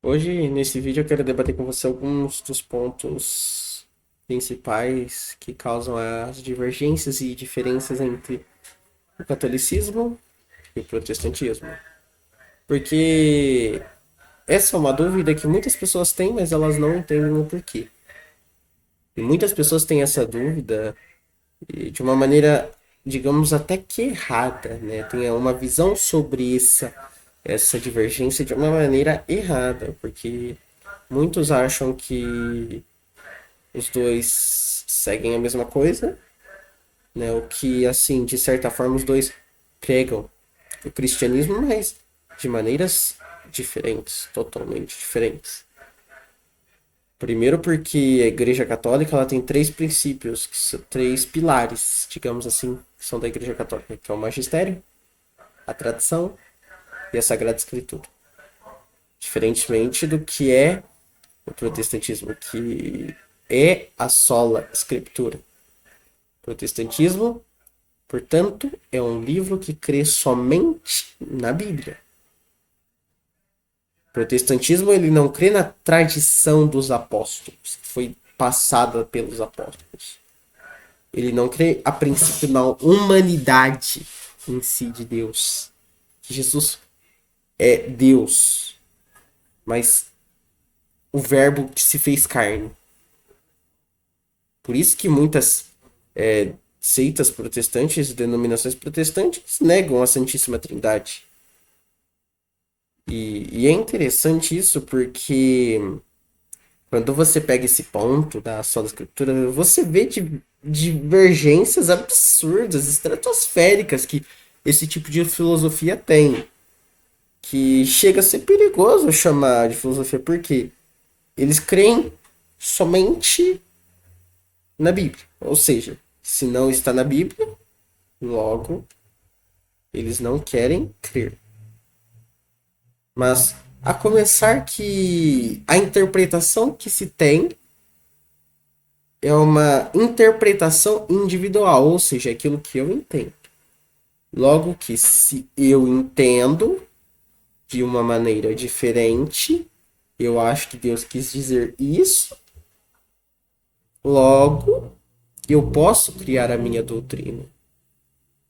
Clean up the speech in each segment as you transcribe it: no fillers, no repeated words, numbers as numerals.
Hoje, nesse vídeo, eu quero debater com você alguns dos pontos principais que causam as divergências e diferenças entre o catolicismo e o protestantismo. Porque essa é uma dúvida que muitas pessoas têm, mas elas não entendem o porquê. E muitas pessoas têm essa dúvida de uma maneira, digamos, até que errada, né? Tem uma visão sobre essa divergência de uma maneira errada, porque muitos acham que os dois seguem a mesma coisa, né? O que, assim, de certa forma, os dois pregam o cristianismo, mas de maneiras diferentes, totalmente diferentes. Primeiro porque a Igreja Católica ela tem três princípios, três pilares, digamos assim, que são da Igreja Católica, que é o magistério, a tradição e a Sagrada Escritura. Diferentemente do que é o protestantismo, que é a sola Escritura. O protestantismo, portanto, é um livro que crê somente na Bíblia. O protestantismo ele não crê na tradição dos apóstolos, que foi passada pelos apóstolos. Ele não crê, a princípio, na humanidade em si de Deus. Que Jesus é Deus, mas o verbo que se fez carne. Por isso que muitas seitas protestantes, denominações protestantes, negam a Santíssima Trindade. E é interessante isso porque quando você pega esse ponto da sola escritura, você vê divergências absurdas, estratosféricas que esse tipo de filosofia tem. Que chega a ser perigoso chamar de filosofia, porque eles creem somente na Bíblia. Ou seja, se não está na Bíblia, logo eles não querem crer. Mas a começar que a interpretação que se tem é uma interpretação individual, ou seja, aquilo que eu entendo. Logo que se eu entendo de uma maneira diferente, eu acho que Deus quis dizer isso, logo eu posso criar a minha doutrina.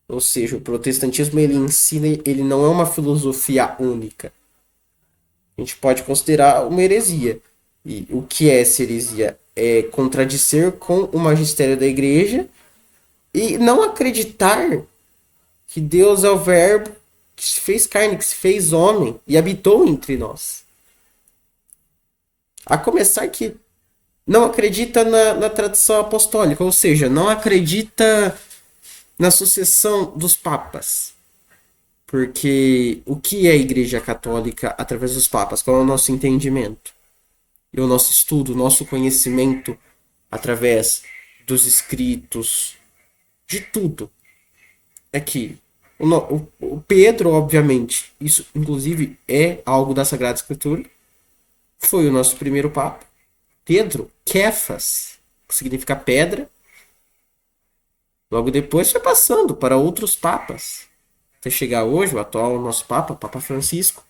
Ou seja, o protestantismo ele ensina, ele não é uma filosofia única. A gente pode considerar uma heresia. E o que é essa heresia? É contradizer com o magistério da igreja e não acreditar que Deus é o verbo que se fez carne, que se fez homem e habitou entre nós. A começar que não acredita na tradição apostólica, ou seja, não acredita na sucessão dos papas. Porque o que é a Igreja Católica através dos papas? Qual é o nosso entendimento? E o nosso estudo, o nosso conhecimento através dos escritos, de tudo. É que o Pedro, obviamente, isso inclusive é algo da Sagrada Escritura, foi o nosso primeiro papa. Pedro, Kefas, que significa pedra. Logo depois foi passando para outros papas. Até chegar hoje, o atual nosso papa, Papa Francisco.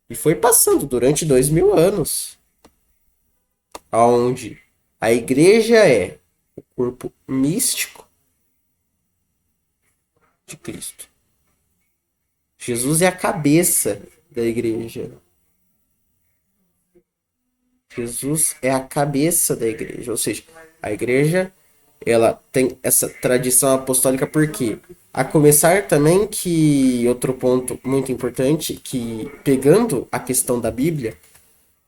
E foi passando durante 2000 anos. Onde a igreja é o corpo místico de Cristo. Jesus é a cabeça da igreja. Jesus é a cabeça da igreja. Ou seja, a igreja ela tem essa tradição apostólica porque a começar também que outro ponto muito importante que pegando a questão da Bíblia,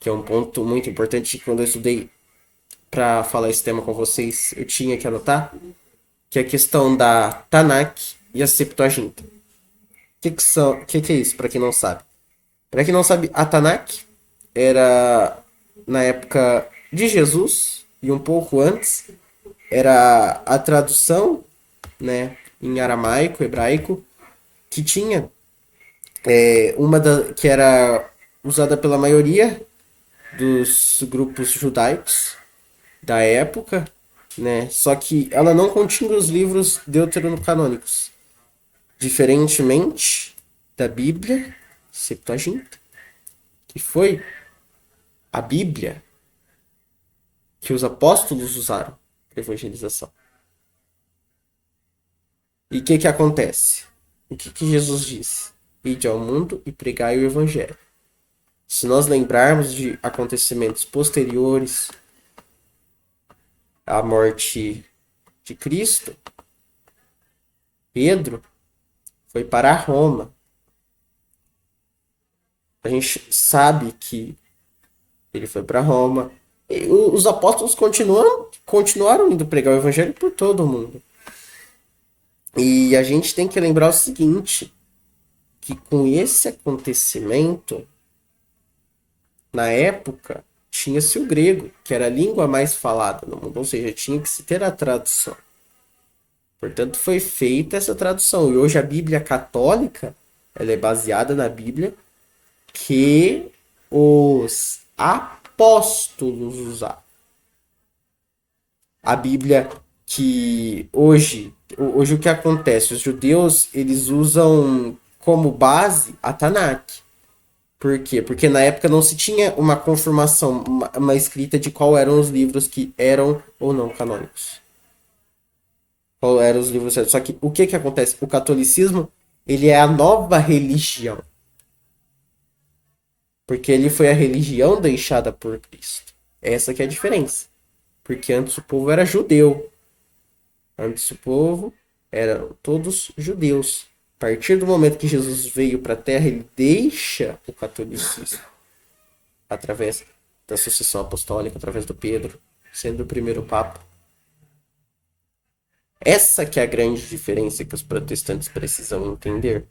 que é um ponto muito importante quando eu estudei para falar esse tema com vocês, eu tinha que anotar, que é a questão da Tanakh e a Septuaginta. Que é isso, para quem não sabe? Para quem não sabe, a Tanakh era na época de Jesus e um pouco antes, era a tradução, né, em aramaico, hebraico, que tinha que era usada pela maioria dos grupos judaicos da época, né? Só que ela não continha os livros deuterocanônicos, diferentemente da Bíblia, Septuaginta, que foi a Bíblia que os apóstolos usaram para evangelização. E o que acontece? O que Jesus disse? Ide ao mundo e pregai o evangelho. Se nós lembrarmos de acontecimentos posteriores à morte de Cristo, Pedro foi para Roma. A gente sabe que ele foi para Roma. E os apóstolos continuaram indo pregar o evangelho por todo o mundo. E a gente tem que lembrar o seguinte, que com esse acontecimento, na época, tinha-se o grego, que era a língua mais falada no mundo, ou seja, tinha que se ter a tradução. Portanto, foi feita essa tradução. E hoje a Bíblia católica, ela é baseada na Bíblia que os apóstolos usaram. A Bíblia que hoje o que acontece? Os judeus, eles usam como base a Tanakh. Por quê? Porque na época não se tinha uma confirmação, uma escrita de qual eram os livros que eram ou não canônicos. Qual eram os livros certos. Só que o que acontece? O catolicismo, ele é a nova religião. Porque ele foi a religião deixada por Cristo. Essa que é a diferença. Porque antes o povo era judeu. Antes o povo eram todos judeus. A partir do momento que Jesus veio para a Terra, ele deixa o catolicismo. Através da sucessão apostólica, através do Pedro, sendo o primeiro papa. Essa que é a grande diferença que os protestantes precisam entender.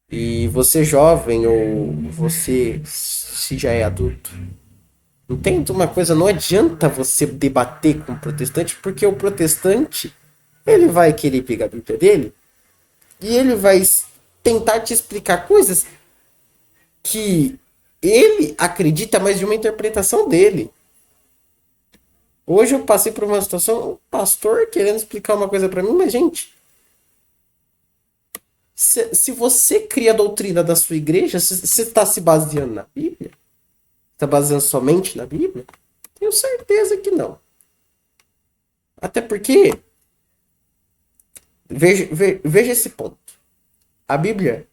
E você jovem ou você se já é adulto, entenda uma coisa, não adianta você debater com o protestante, porque o protestante, ele vai querer pegar a Bíblia dele e ele vai tentar te explicar coisas que ele acredita mais de uma interpretação dele. Hoje eu passei por uma situação, um pastor querendo explicar uma coisa para mim, mas gente, se você cria a doutrina da sua igreja, você está se baseando na Bíblia? Está baseando somente na Bíblia? Tenho certeza que não. Até porque, veja esse ponto. A Bíblia,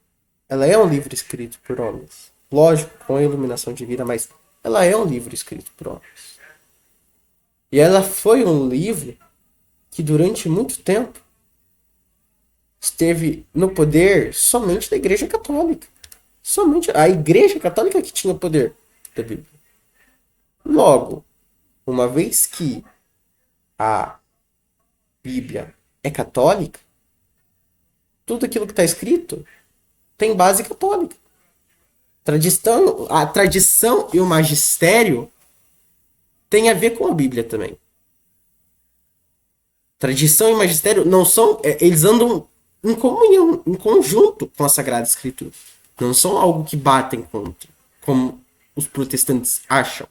ela é um livro escrito por homens. Lógico, com a iluminação divina, mas ela é um livro escrito por homens. E ela foi um livro que durante muito tempo esteve no poder somente da Igreja Católica. Somente a Igreja Católica que tinha o poder da Bíblia. Logo, uma vez que a Bíblia é católica, tudo aquilo que está escrito tem base católica. A tradição e o magistério tem a ver com a Bíblia também. Tradição e magistério não são... Eles andam em comunhão, em conjunto com a Sagrada Escritura. Não são algo que batem contra, como os protestantes acham.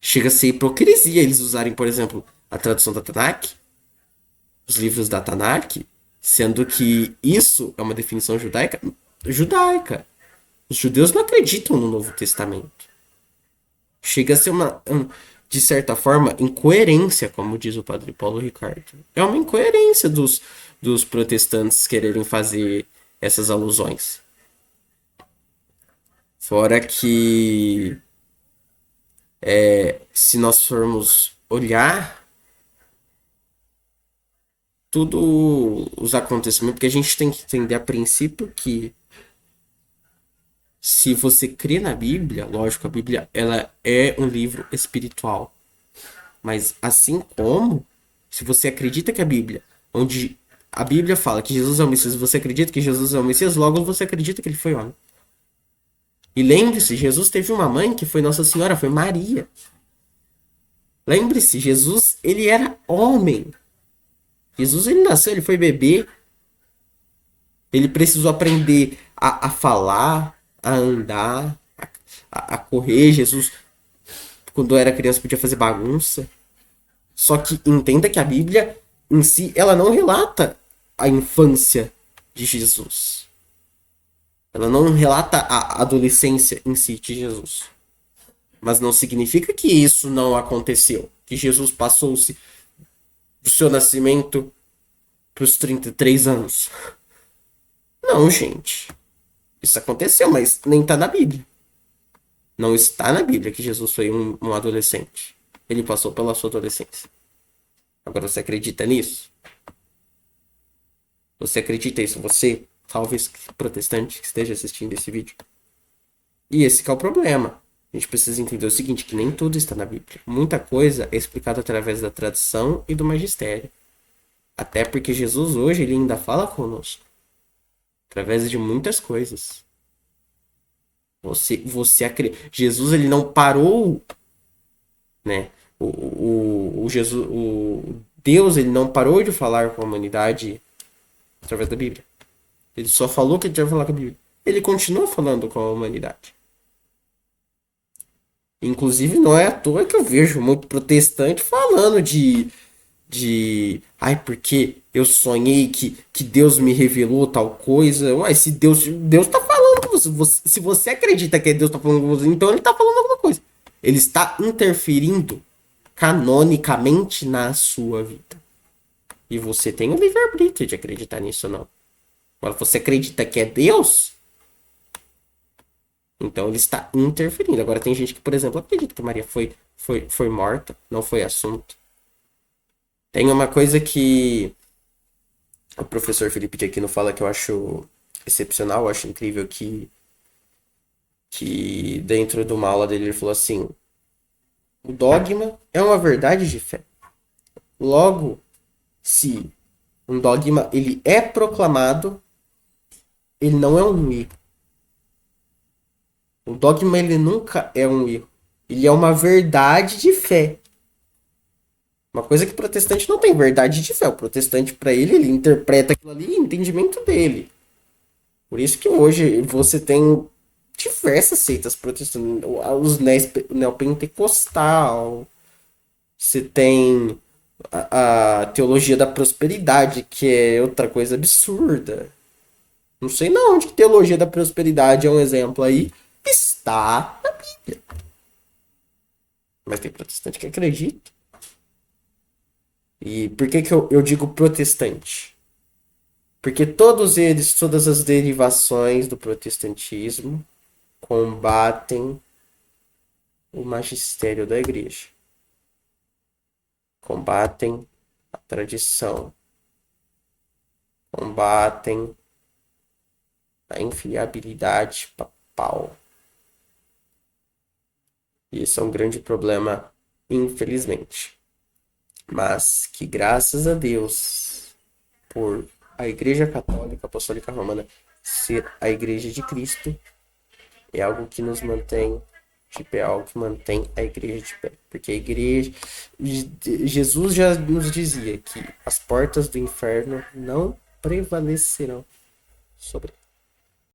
Chega a ser hipocrisia eles usarem, por exemplo, a tradução da Tanakh, os livros da Tanakh, sendo que isso é uma definição judaica. Os judeus não acreditam no Novo Testamento. Chega a ser de certa forma, incoerência, como diz o padre Paulo Ricardo. É uma incoerência dos protestantes quererem fazer essas alusões. Fora que, se nós formos olhar tudo os acontecimentos, porque a gente tem que entender a princípio que se você crê na Bíblia, lógico, a Bíblia ela é um livro espiritual. Mas assim como, se você acredita que a Bíblia, onde a Bíblia fala que Jesus é o Messias, você acredita que Jesus é o Messias, logo você acredita que ele foi homem. E lembre-se, Jesus teve uma mãe que foi Nossa Senhora, foi Maria. Lembre-se, Jesus, ele era homem. Jesus, ele nasceu, ele foi bebê. Ele precisou aprender a falar, a andar, a correr. Jesus, quando era criança, podia fazer bagunça. Só que entenda que a Bíblia, em si, ela não relata a infância de Jesus. Ela não relata a adolescência em si de Jesus. Mas não significa que isso não aconteceu. Que Jesus passou-se do seu nascimento para os 33 anos. Não, gente. Isso aconteceu, mas nem está na Bíblia. Não está na Bíblia que Jesus foi um adolescente. Ele passou pela sua adolescência. Agora você acredita nisso? Você acredita isso? Você, talvez protestante que esteja assistindo esse vídeo. E esse que é o problema. A gente precisa entender o seguinte, que nem tudo está na Bíblia. Muita coisa é explicada através da tradição e do magistério. Até porque Jesus hoje ele ainda fala conosco. Através de muitas coisas. Você acredita. Jesus ele não parou, né? O Deus ele não parou de falar com a humanidade através da Bíblia. Ele só falou que ele ia falar com a Bíblia. Ele continua falando com a humanidade. Inclusive, não é à toa que eu vejo muito protestante falando ai, porque eu sonhei que Deus me revelou tal coisa. Uai, se Deus tá falando com você, se você acredita que Deus tá falando com você, então ele tá falando alguma coisa. Ele está interferindo canonicamente na sua vida. E você tem o livre-arbítrio de acreditar nisso ou não. Agora, você acredita que é Deus? Então ele está interferindo. Agora tem gente que, por exemplo, acredita que Maria foi morta, não foi assunto. Tem uma coisa que o professor Felipe de Aquino fala que eu acho excepcional, eu acho incrível que dentro de uma aula dele ele falou assim: o dogma é uma verdade de fé. Logo, se um dogma ele é proclamado, ele não é um erro. O dogma ele nunca é um erro. Ele é uma verdade de fé. Uma coisa que o protestante não tem verdade de fé. O protestante, para ele interpreta aquilo ali em entendimento dele. Por isso que hoje você tem diversas seitas protestantes. Os neopentecostal. Você tem a teologia da prosperidade, que é outra coisa absurda. Não sei não onde que teologia da prosperidade é um exemplo aí. Está na Bíblia. Mas tem protestante que acredita. E por que eu digo protestante? Porque todos eles, todas as derivações do protestantismo combatem o magistério da igreja. Combatem a tradição. Combatem a infiabilidade papal. E isso é um grande problema, infelizmente. Mas que graças a Deus, por a Igreja Católica Apostólica Romana ser a Igreja de Cristo, é algo que nos mantém de pé, algo que mantém a Igreja de pé. Porque a Igreja... Jesus já nos dizia que as portas do inferno não prevalecerão sobre